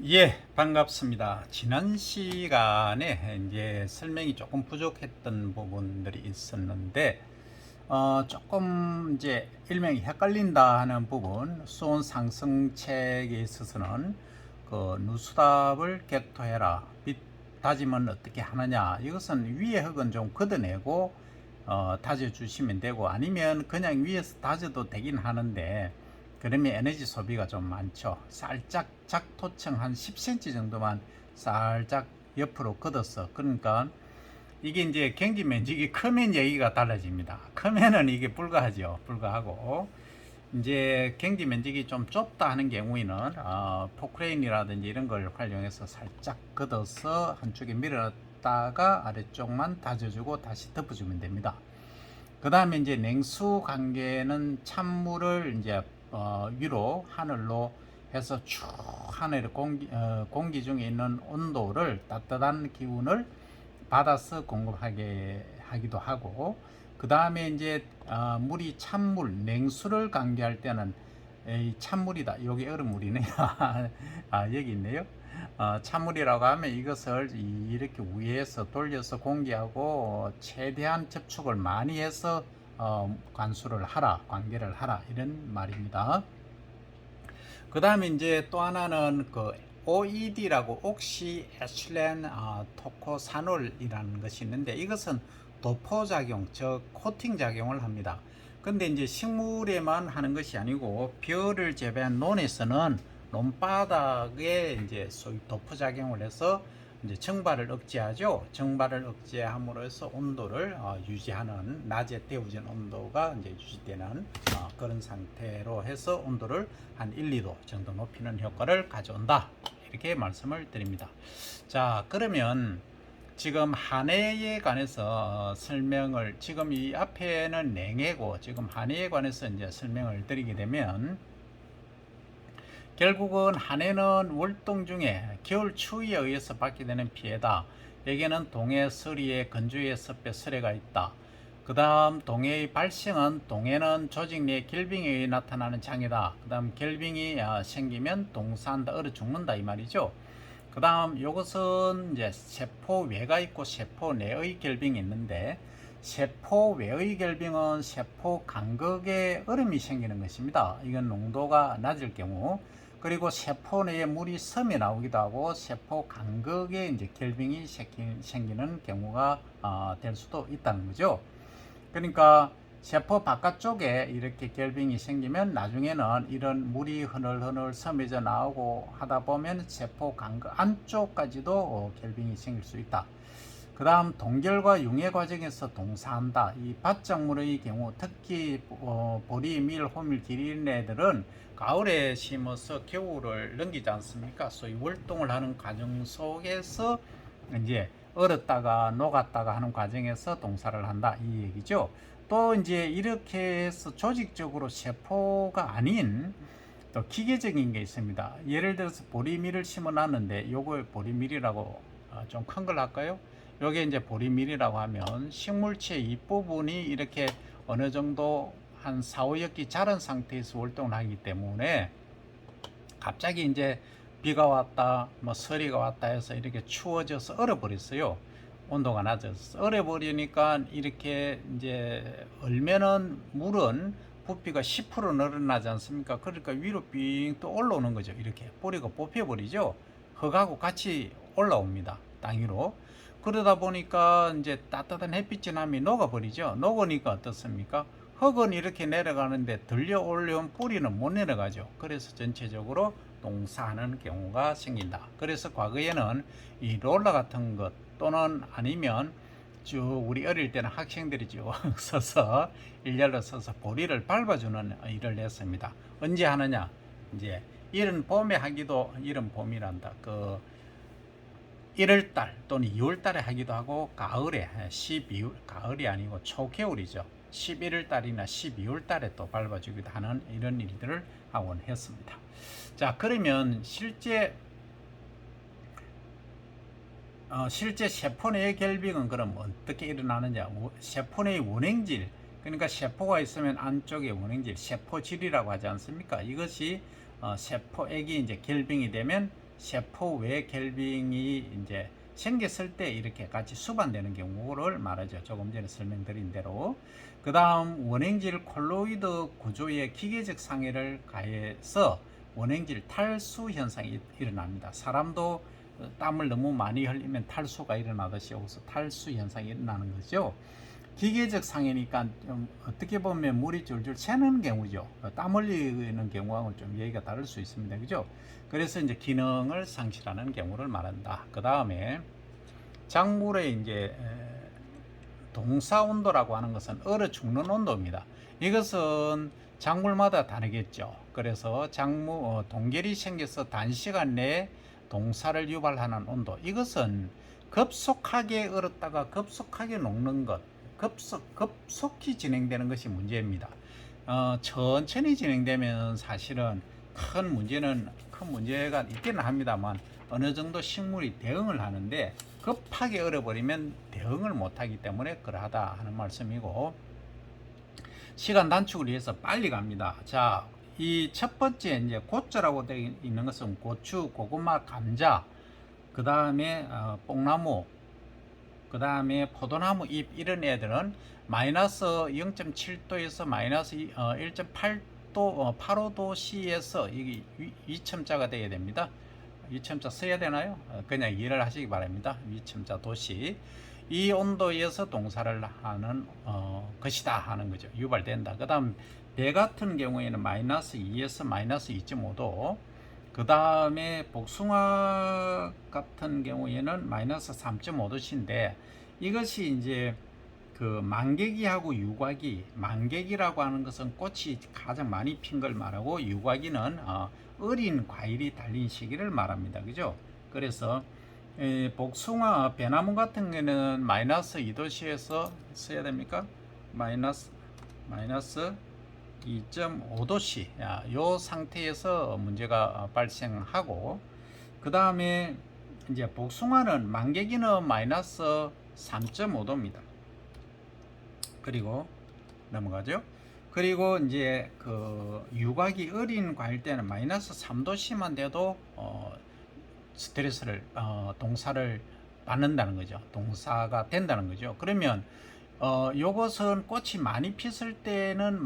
예, 반갑습니다. 지난 시간에 이제 설명이 조금 부족했던 부분들이 있었는데, 조금 이제 일명이 헷갈린다 하는 부분, 수온 상승책에 있어서는 그 누수답을 객토해라, 빛 다짐은 어떻게 하느냐, 이것은 위에 흙은 좀 걷어내고 다져주시면 되고, 아니면 그냥 위에서 다져도 되긴 하는데, 그러면 에너지 소비가 좀 많죠. 살짝 작토층 한 10cm 정도만 살짝 옆으로 걷어서, 그러니까 이게 이제 경지 면적이 크면 얘기가 달라집니다. 크면은 이게 불가하죠. 불가하고 이제 경지 면적이 좀 좁다 하는 경우에는 포크레인이라든지 이런 걸 활용해서 살짝 걷어서 한쪽에 밀었다가 아래쪽만 다져주고 다시 덮어주면 됩니다. 그 다음에 이제 냉수 관계는 찬물을 이제 위로 하늘로 해서 쭉 하늘의 공기 중에 있는 온도를 따뜻한 기운을 받아서 공급하게 하기도 하고, 그 다음에 이제 물이 찬물 냉수를 관계할 때는 찬물이다, 여기 얼음물이네. 여기 있네요. 찬물이라고 하면 이것을 이렇게 위에서 돌려서 공기하고 최대한 접촉을 많이 해서 관수를 하라, 관계를 하라, 이런 말입니다. 그 다음에 이제 또 하나는 그 OED라고 옥시 에틸렌 토코사놀이라는 것이 있는데, 이것은 도포작용, 즉 코팅 작용을 합니다. 근데 이제 식물에만 하는 것이 아니고 벼를 재배한 논에서는 논바닥에 이제 소위 도포작용을 해서 이제 증발을 억제하죠. 증발을 억제함으로써 온도를 유지하는, 낮에 데워진 온도가 이제 유지되는 그런 상태로 해서 온도를 한 1, 2도 정도 높이는 효과를 가져온다, 이렇게 말씀을 드립니다. 자, 그러면 지금 한해에 관해서 설명을, 지금 이 앞에는 냉해고 지금 한해에 관해서 이제 설명을 드리게 되면, 결국은 한해는 월동 중에 겨울 추위에 의해서 받게 되는 피해다. 여기에는 동해 서리에 건조의 습에 설해가 있다. 그 다음 동해의 발생은, 동해는 조직 내 결빙에 의해 나타나는 장애다. 그 다음 결빙이 생기면 동사한다, 얼어 죽는다, 이 말이죠. 그 다음 이것은 이제 세포 외가 있고 세포 내의 결빙이 있는데, 세포 외의 결빙은 세포 간극에 얼음이 생기는 것입니다. 이건 농도가 낮을 경우. 그리고 세포 내에 물이 섬에 나오기도 하고 세포 간극에 이제 결빙이 생기는 경우가 될 수도 있다는 거죠. 그러니까 세포 바깥쪽에 이렇게 결빙이 생기면 나중에는 이런 물이 흐늘흐늘 섬에져 나오고 하다 보면 세포 간극 안쪽까지도 결빙이 생길 수 있다. 그 다음 동결과 융해 과정에서 동사한다. 이 밭작물의 경우 특히 보리, 밀, 호밀, 기린애들은 가을에 심어서 겨울을 넘기지 않습니까? 소위 월동을 하는 과정 속에서 이제 얼었다가 녹았다가 하는 과정에서 동사를 한다, 이 얘기죠. 또 이제 이렇게 해서 조직적으로 세포가 아닌 또 기계적인 게 있습니다. 예를 들어서 보리밀을 심어 놨는데, 요걸 보리밀이라고 좀 큰 걸 할까요? 요게 이제 보리밀이라고 하면 식물체 윗부분이 이렇게 어느 정도 한 4, 5엽기 자란 상태에서 활동을 하기 때문에 갑자기 이제 비가 왔다, 뭐 서리가 왔다 해서 이렇게 추워져서 얼어버렸어요. 온도가 낮아서 얼어버리니까 이렇게 이제 얼면은 물은 부피가 10% 늘어나지 않습니까? 그러니까 위로 빙 또 올라오는 거죠. 이렇게 뿌리가 뽑혀버리죠. 흙하고 같이 올라옵니다, 땅 위로. 그러다 보니까 이제 따뜻한 햇빛이 나면 녹아버리죠. 녹으니까 어떻습니까? 흙은 이렇게 내려가는데 들려 올려온 뿌리는 못 내려가죠. 그래서 전체적으로 동사하는 경우가 생긴다. 그래서 과거에는 이 롤러 같은 것 또는 아니면 쭉 우리 어릴 때는 학생들이 쭉 서서 일렬로 서서 보리를 밟아주는 일을 했습니다. 언제 하느냐? 이제 이른 봄에 하기도, 이른 봄이란다. 그 1월달 또는 2월달에 하기도 하고, 가을에 12월, 가을이 아니고 초겨울이죠. 11월달이나 12월달에 또 밟아주기도 하는 이런 일들을 하곤 했습니다. 자, 그러면 실제 세포 내의 결빙은 그럼 어떻게 일어나느냐? 세포 내의 원행질, 그러니까 세포가 있으면 안쪽에 원행질, 세포질이라고 하지 않습니까? 이것이 세포액이 이제 결빙이 되면 세포 외 결빙이 이제 생겼을 때 이렇게 같이 수반되는 경우를 말하죠. 조금 전에 설명드린 대로. 그 다음 원행질 콜로이드 구조에 기계적 상해를 가해서 원행질 탈수 현상이 일어납니다. 사람도 땀을 너무 많이 흘리면 탈수가 일어나듯이 여기서 탈수 현상이 일어나는 거죠. 기계적 상해니까 좀 어떻게 보면 물이 줄줄 새는 경우죠. 땀 흘리는 경우하고는 좀 얘기가 다를 수 있습니다. 그죠? 그래서 이제 기능을 상실하는 경우를 말한다. 그 다음에 작물의 이제 동사 온도라고 하는 것은 얼어 죽는 온도입니다. 이것은 작물마다 다르겠죠. 그래서 동결이 생겨서 단시간 내에 동사를 유발하는 온도, 이것은 급속하게 얼었다가 급속하게 녹는 것, 급속히 진행되는 것이 문제입니다. 천천히 진행되면 사실은 큰 문제가 있기는 합니다만 어느 정도 식물이 대응을 하는데 급하게 얼어버리면 대응을 못하기 때문에 그러하다 하는 말씀이고, 시간 단축을 위해서 빨리 갑니다. 자, 이 첫 번째 이제 고쩌라고 되어 있는 것은 고추, 고구마, 감자, 그 다음에 뽕나무, 그 다음에 포도나무 잎, 이런 애들은 마이너스 0.7도에서 마이너스 1.8도 85도씨에서 이게 2첨자가 되어야 됩니다. 2첨자 써야 되나요? 그냥 이해를 하시기 바랍니다. 2첨자 도시, 이 온도에서 동사를 하는 것이다 하는 거죠. 유발된다. 그 다음 배 같은 경우에는 마이너스 2에서 마이너스 2.5도, 그 다음에 복숭아 같은 경우에는 마이너스 3.5도씨인데, 이것이 이제 그 만개기하고 유과기, 만개기라고 하는 것은 꽃이 가장 많이 핀 걸 말하고, 유과기는 어린 과일이 달린 시기를 말합니다. 그죠? 그래서 복숭아, 배나무 같은 경우는 마이너스 2도씨에서 써야 됩니까? 마이너스 2.5도씨, 요 상태에서 문제가 발생하고, 그 다음에 이제 복숭아는 만개기는 마이너스 3.5도입니다. 그리고 넘어가죠. 그리고 이제 그 유과기 어린 과일 때는 마이너스 3도씨만 돼도 스트레스를 동사를 받는다는 거죠. 동사가 된다는 거죠. 그러면 요것은 꽃이 많이 피었을 때는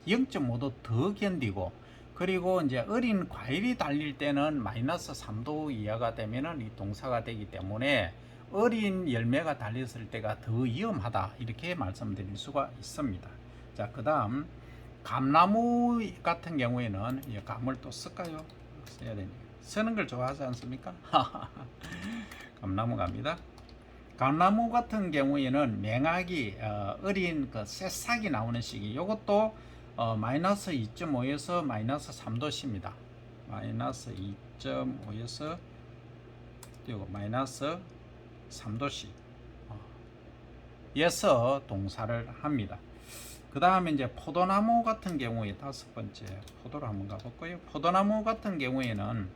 0.5도 더 견디고, 그리고 이제 어린 과일이 달릴 때는 마이너스 3도 이하가 되면은 이 동사가 되기 때문에 어린 열매가 달렸을 때가 더 위험하다, 이렇게 말씀드릴 수가 있습니다. 자, 그 다음 감나무 같은 경우에는 감을 또 쓸까요? 써야 되니까. 쓰는 걸 좋아하지 않습니까? 감나무 갑니다. 감나무 같은 경우에는 맹학이 어린 그 새싹이 나오는 시기, 이것도 마이너스 2.5에서 마이너스 3도씨입니다. 마이너스 2.5에서 그리고 마이너스 3도씨 에서 동사를 합니다. 그 다음에 이제 포도나무 같은 경우에 다섯 번째 포도로 한번 가볼까요? 포도나무 같은 경우에는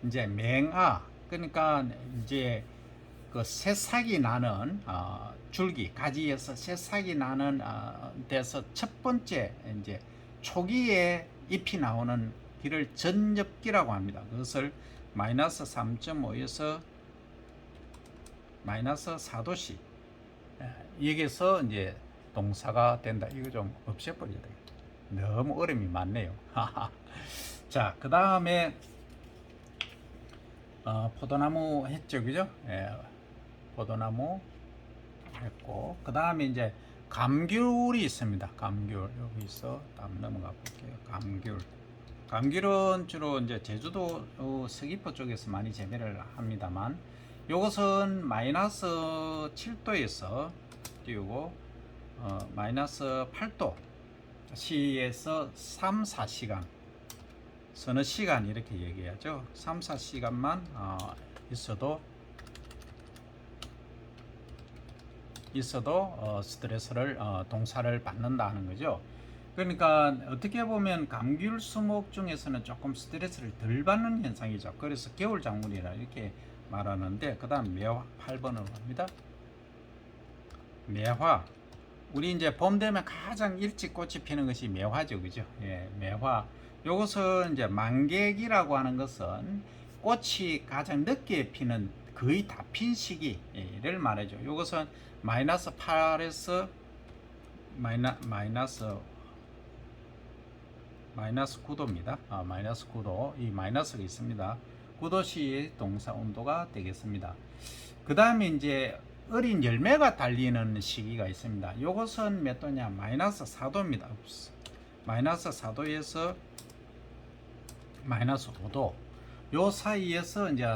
이제 맹아, 그러니까 이제 그 새싹이 나는 줄기, 가지에서 새싹이 나는 데서 첫 번째 이제 초기에 잎이 나오는 기를 전엽기라고 합니다. 그것을 마이너스 3.5에서 마이너스 4도씨, 여기서 이제 동사가 된다. 이거 좀 없애버려야 되겠다. 너무 어려움이 많네요. 자, 그 다음에 포도나무 했죠, 그죠? 포도나무 했고, 그 다음에 이제 감귤이 있습니다. 감귤, 여기서 다음 넘어가 볼게요. 감귤은 주로 이제 제주도 서귀포 쪽에서 많이 재배를 합니다만, 이것은 마이너스 7도에서 띄우고 마이너스 8도 시에서 3, 4시간, 서너 시간 이렇게 얘기하죠. 3, 4시간만 있어도 스트레스를 동사를 받는다는 거죠. 그러니까 어떻게 보면 감귤 수목 중에서는 조금 스트레스를 덜 받는 현상이죠. 그래서 겨울 작물이라 이렇게 말하는데, 그 다음 매화 8번으로 갑니다. 매화, 우리 이제 봄 되면 가장 일찍 꽃이 피는 것이 매화죠, 그죠? 예, 매화. 요것은 이제 만개기라고 하는 것은 꽃이 가장 늦게 피는 거의 다 핀 시기를 말해줘. 이것은 마이너스 8에서 마이너스 9도입니다. 마이너스 9도. 이 마이너스가 있습니다. 9도시 동사 온도가 되겠습니다. 그 다음에 이제 어린 열매가 달리는 시기가 있습니다. 이것은 몇 도냐? 마이너스 4도입니다. 마이너스 4도에서 마이너스 5도. 요 사이에서 이제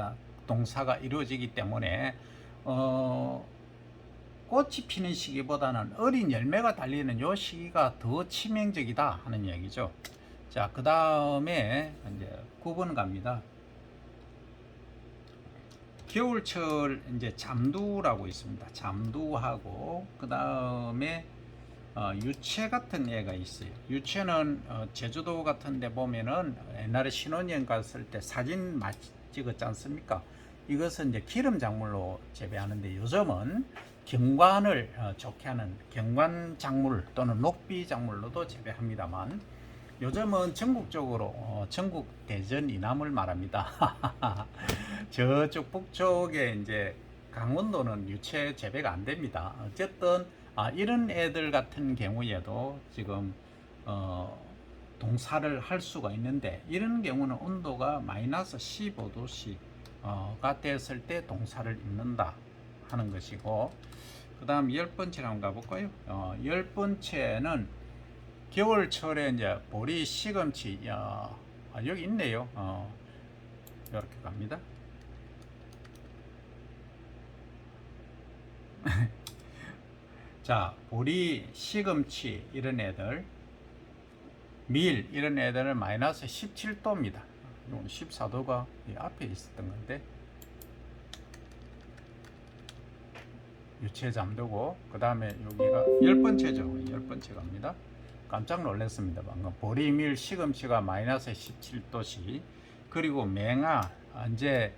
동사가 이루어지기 때문에 꽃이 피는 시기보다는 어린 열매가 달리는 요 시기가 더 치명적이다 하는 얘기죠. 자, 그 다음에 이제 9번 갑니다. 겨울철 이제 잠두라고 있습니다. 잠두하고 그 다음에 유채 같은 애가 있어요. 유채는 제주도 같은 데 보면은 옛날에 신혼여행 갔을 때 사진 많이 찍었지 않습니까? 이것은 이제 기름 작물로 재배하는데 요즘은 경관을 좋게 하는 경관 작물 또는 녹비 작물로도 재배합니다만 요즘은 전국적으로 전국 대전 이남을 말합니다. 저쪽 북쪽에 이제 강원도는 유채 재배가 안 됩니다. 어쨌든 이런 애들 같은 경우에도 지금 동사를 할 수가 있는데 이런 경우는 온도가 마이너스 15도씨가 됐을 때 동사를 읽는다 하는 것이고, 그 다음 10번째로 한번 가볼까요? 10번째는 겨울철에 이제 보리, 시금치, 여기 있네요. 이렇게 갑니다. 자, 보리, 시금치 이런 애들, 밀 이런 애들은 마이너스 17도입니다. 이건 14도가 앞에 있었던 건데 유채 잠두고, 그 다음에 여기가 10번째죠. 10번째 갑니다. 깜짝 놀랐습니다. 방금 보리, 밀, 시금치가 마이너스 17도씨, 그리고 맹아, 이제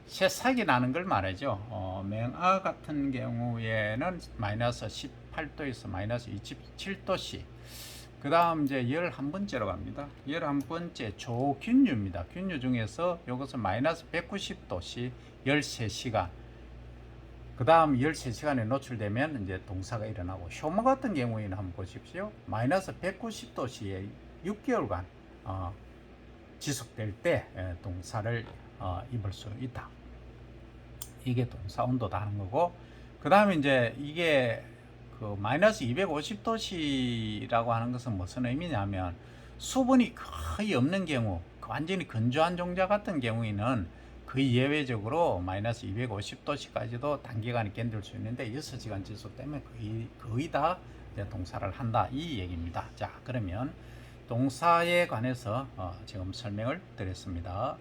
새싹이 나는 걸 말하죠. 맹아 같은 경우에는 마이너스 18도에서 마이너스 27도씨. 그 다음 이제 11번째로 갑니다. 11번째 조균류입니다. 균류 중에서 이것은 마이너스 190도씨 13시간. 그 다음 13시간에 노출되면 이제 동사가 일어나고, 효모 같은 경우에는 한번 보십시오. 마이너스 190도씨에 6개월간 지속될 때 동사를 입을 수 있다. 이게 동사 온도다 하는 거고, 그 다음에 이제 이게 그 마이너스 250도씨라고 하는 것은 무슨 의미냐면 수분이 거의 없는 경우, 완전히 건조한 종자 같은 경우에는 거의 예외적으로 마이너스 250도씨까지도 단기간에 견딜 수 있는데 6시간 지속되면 거의 다 동사를 한다, 이 얘기입니다. 자, 그러면 동사에 관해서 지금 설명을 드렸습니다.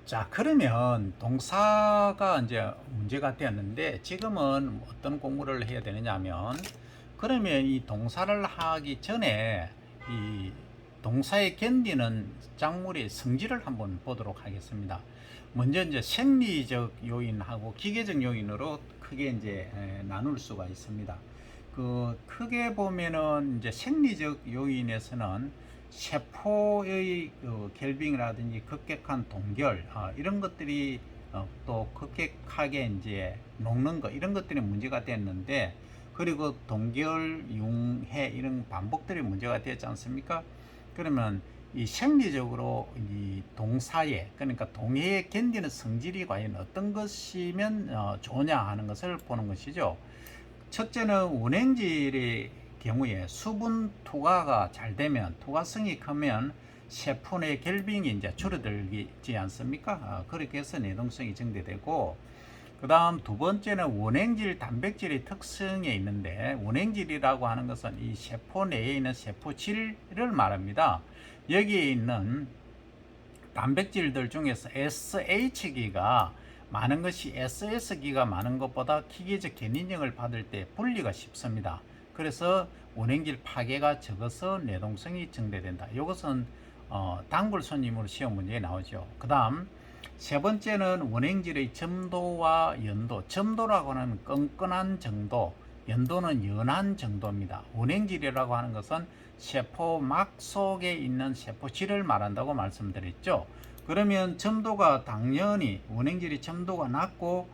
자, 그러면 동사가 이제 문제가 되었는데 지금은 어떤 공부를 해야 되느냐 하면, 그러면 이 동사를 하기 전에 이 동사에 견디는 작물의 성질을 한번 보도록 하겠습니다. 먼저 이제 생리적 요인하고 기계적 요인으로 크게 이제 나눌 수가 있습니다. 그 크게 보면은 이제 생리적 요인에서는 세포의 결빙이라든지 급격한 동결, 이런 것들이 또 급격하게 이제 녹는 거, 이런 것들이 문제가 됐는데, 그리고 동결, 융해 이런 반복들이 문제가 되지 않습니까? 그러면 이 생리적으로 이 동사에, 그러니까 동해에 견디는 성질이 과연 어떤 것이면 좋냐 하는 것을 보는 것이죠. 첫째는 운행질의 경우에 수분 투과가 잘 되면, 투과성이 크면 세포 내 결빙이 이제 줄어들지 않습니까? 그렇게 해서 내동성이 증대되고, 그 다음 두 번째는 원행질, 단백질의 특성에 있는데, 원행질이라고 하는 것은 이 세포 내에 있는 세포질을 말합니다. 여기에 있는 단백질들 중에서 SH기가 많은 것이 SS기가 많은 것보다 기계적 견인력을 받을 때 분리가 쉽습니다. 그래서 원행질 파괴가 적어서 내동성이 증대된다. 이것은 단골 손님으로 시험 문제에 나오죠. 그 다음 세 번째는 원행질의 점도와 연도. 점도라고 하는 끈끈한 정도, 연도는 연한 정도입니다. 원행질이라고 하는 것은 세포막 속에 있는 세포질을 말한다고 말씀드렸죠. 그러면 점도가 당연히 원행질이 점도가 낮고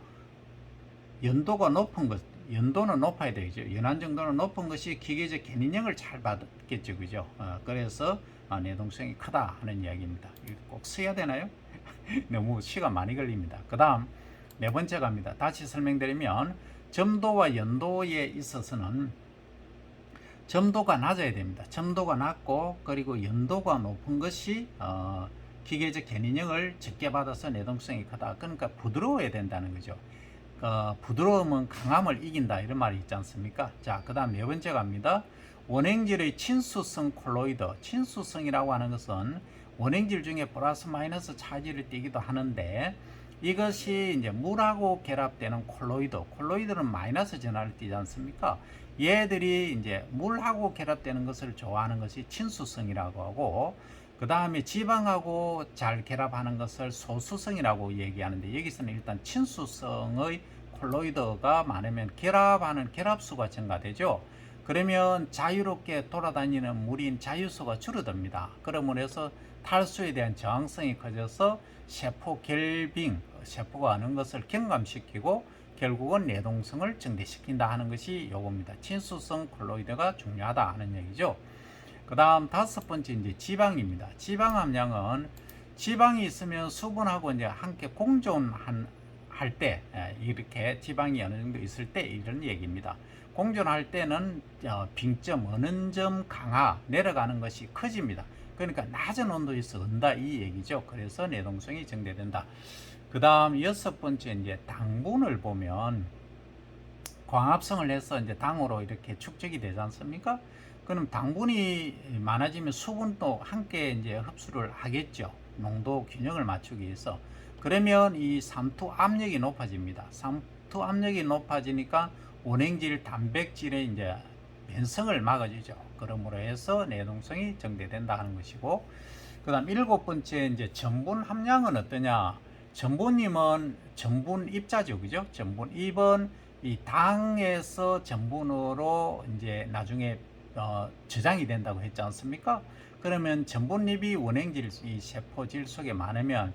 연도가 높은 것, 연도는 높아야 되죠. 연한 정도는 높은 것이 기계적 견인형을 잘 받겠죠, 그죠? 그래서 내동성이 크다 하는 이야기입니다. 이거 꼭 써야 되나요? 너무 시간 많이 걸립니다. 그 다음 네 번째 갑니다. 다시 설명드리면 점도와 연도에 있어서는 점도가 낮아야 됩니다. 점도가 낮고 그리고 연도가 높은 것이 기계적 견인형을 적게 받아서 내동성이 크다. 그러니까 부드러워야 된다는 거죠. 부드러움은 강함을 이긴다 이런 말이 있지 않습니까? 자, 그 다음 네 번째 갑니다. 원행질의 친수성 콜로이드. 친수성이라고 하는 것은 원행질 중에 플러스 마이너스 차지를 띠기도 하는데 이것이 이제 물하고 결합되는 콜로이드는 마이너스 전하를 띠지 않습니까? 얘들이 이제 물하고 결합되는 것을 좋아하는 것이 친수성이라고 하고, 그 다음에 지방하고 잘 결합하는 것을 소수성이라고 얘기하는데, 여기서는 일단 친수성의 콜로이드가 많으면 결합하는 결합수가 증가되죠. 그러면 자유롭게 돌아다니는 물인 자유수가 줄어듭니다. 그러므로 해서 탈수에 대한 저항성이 커져서 세포 결빙, 세포가 하는 것을 경감시키고 결국은 내동성을 증대시킨다 하는 것이 요겁니다. 친수성 콜로이드가 중요하다 하는 얘기죠. 그 다음 다섯 번째 이제 지방입니다. 지방 함량은 지방이 있으면 수분하고 이제 함께 공존할 때, 이렇게 지방이 어느 정도 있을 때 이런 얘기입니다. 공존할 때는 빙점, 어느 점 강하, 내려가는 것이 커집니다. 그러니까 낮은 온도에서 은다 이 얘기죠. 그래서 내동성이 증대된다. 그 다음 여섯 번째 이제 당분을 보면 광합성을 해서 이제 당으로 이렇게 축적이 되지 않습니까? 그럼 당분이 많아지면 수분도 함께 이제 흡수를 하겠죠. 농도 균형을 맞추기 위해서. 그러면 이 삼투 압력이 높아집니다. 삼투 압력이 높아지니까 원행질 단백질의 이제 변성을 막아주죠. 그러므로 해서 내동성이 증대된다 하는 것이고, 그 다음 일곱 번째 이제 전분 함량은 어떠냐? 전분임은 전분 입자죠, 그죠? 전분 입은 이 당에서 전분으로 이제 나중에 저장이 된다고 했지 않습니까? 그러면 전분잎이 원행질 이 세포질 속에 많으면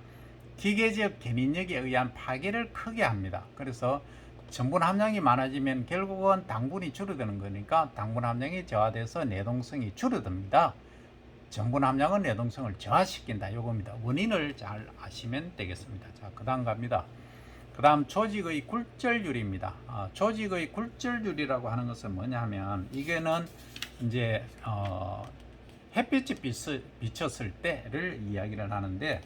기계적 견인력에 의한 파괴를 크게 합니다. 그래서 전분 함량이 많아지면 결국은 당분이 줄어드는 거니까 당분 함량이 저하돼서 내동성이 줄어듭니다. 전분 함량은 내동성을 저하시킨다 요겁니다. 원인을 잘 아시면 되겠습니다. 자, 그 다음 갑니다. 그 다음 조직의 굴절률입니다. 조직의 굴절률이라고 하는 것은 뭐냐 하면 이게는 이제 햇빛이 비쳤을 때를 이야기를 하는데,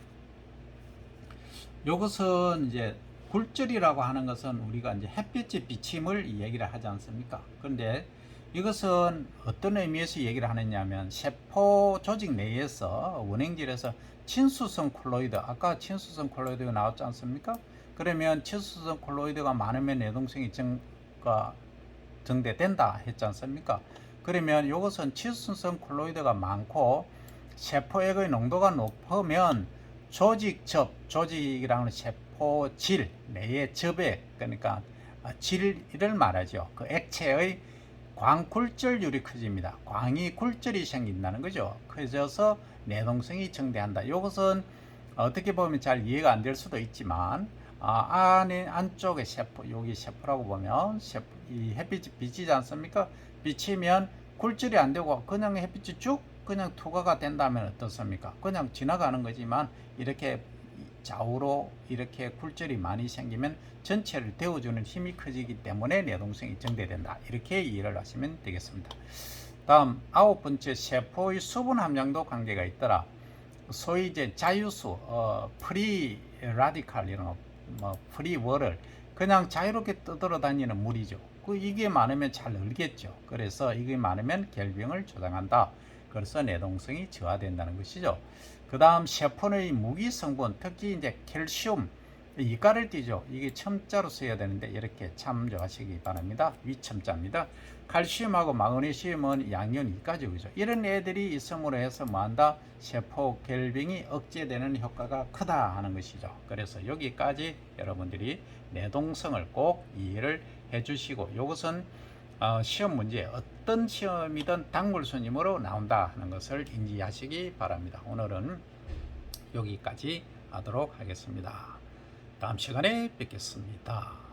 이것은 이제 굴절이라고 하는 것은 우리가 이제 햇빛의 비침을 얘기를 하지 않습니까? 그런데 이것은 어떤 의미에서 얘기를 하느냐면 세포 조직 내에서 원행질에서 친수성 콜로이드, 아까 친수성 콜로이드가 나왔지 않습니까? 그러면 친수성 콜로이드가 많으면 내동성이 증대된다 했지 않습니까? 그러면 이것은 친수성 콜로이드가 많고 세포액의 농도가 높으면 조직이라는 세포질 내의 접액, 그러니까 질을 말하죠. 그 액체의 광굴절률이 커집니다. 광이 굴절이 생긴다는 거죠. 커져서 내동성이 증대한다. 이것은 어떻게 보면 잘 이해가 안 될 수도 있지만 안쪽에 세포, 여기 세포라고 보면 이 햇빛이 비치지 않습니까? 비치면 굴절이 안 되고 그냥 햇빛이 쭉 그냥 투과가 된다면 어떻습니까? 그냥 지나가는 거지만 이렇게 좌우로 이렇게 굴절이 많이 생기면 전체를 데워주는 힘이 커지기 때문에 내동성이 증대된다. 이렇게 이해를 하시면 되겠습니다. 다음 아홉 번째, 세포의 수분 함량도 관계가 있더라. 소위 이제 자유수, 프리 라디칼 이런 프리 워를 그냥 자유롭게 떠돌아다니는 물이죠. 이게 많으면 잘 얼겠죠. 그래서 이게 많으면 결빙을 조장한다. 그래서 내동성이 저하된다는 것이죠. 그 다음 세포의 무기 성분, 특히 이제 캘슘, 이가를 띄죠. 이게 첨자로 써야 되는데 이렇게 참조하시기 바랍니다. 위첨자입니다. 칼슘하고 마그네슘은 양이온 이가죠, 그죠? 이런 애들이 있음으로 해서 뭐한다? 세포 결빙이 억제되는 효과가 크다 하는 것이죠. 그래서 여기까지 여러분들이 내동성을 꼭 이해를 해주시고, 이것은 시험 문제, 어떤 시험이든 단골손님으로 나온다 하는 것을 인지하시기 바랍니다. 오늘은 여기까지 하도록 하겠습니다. 다음 시간에 뵙겠습니다.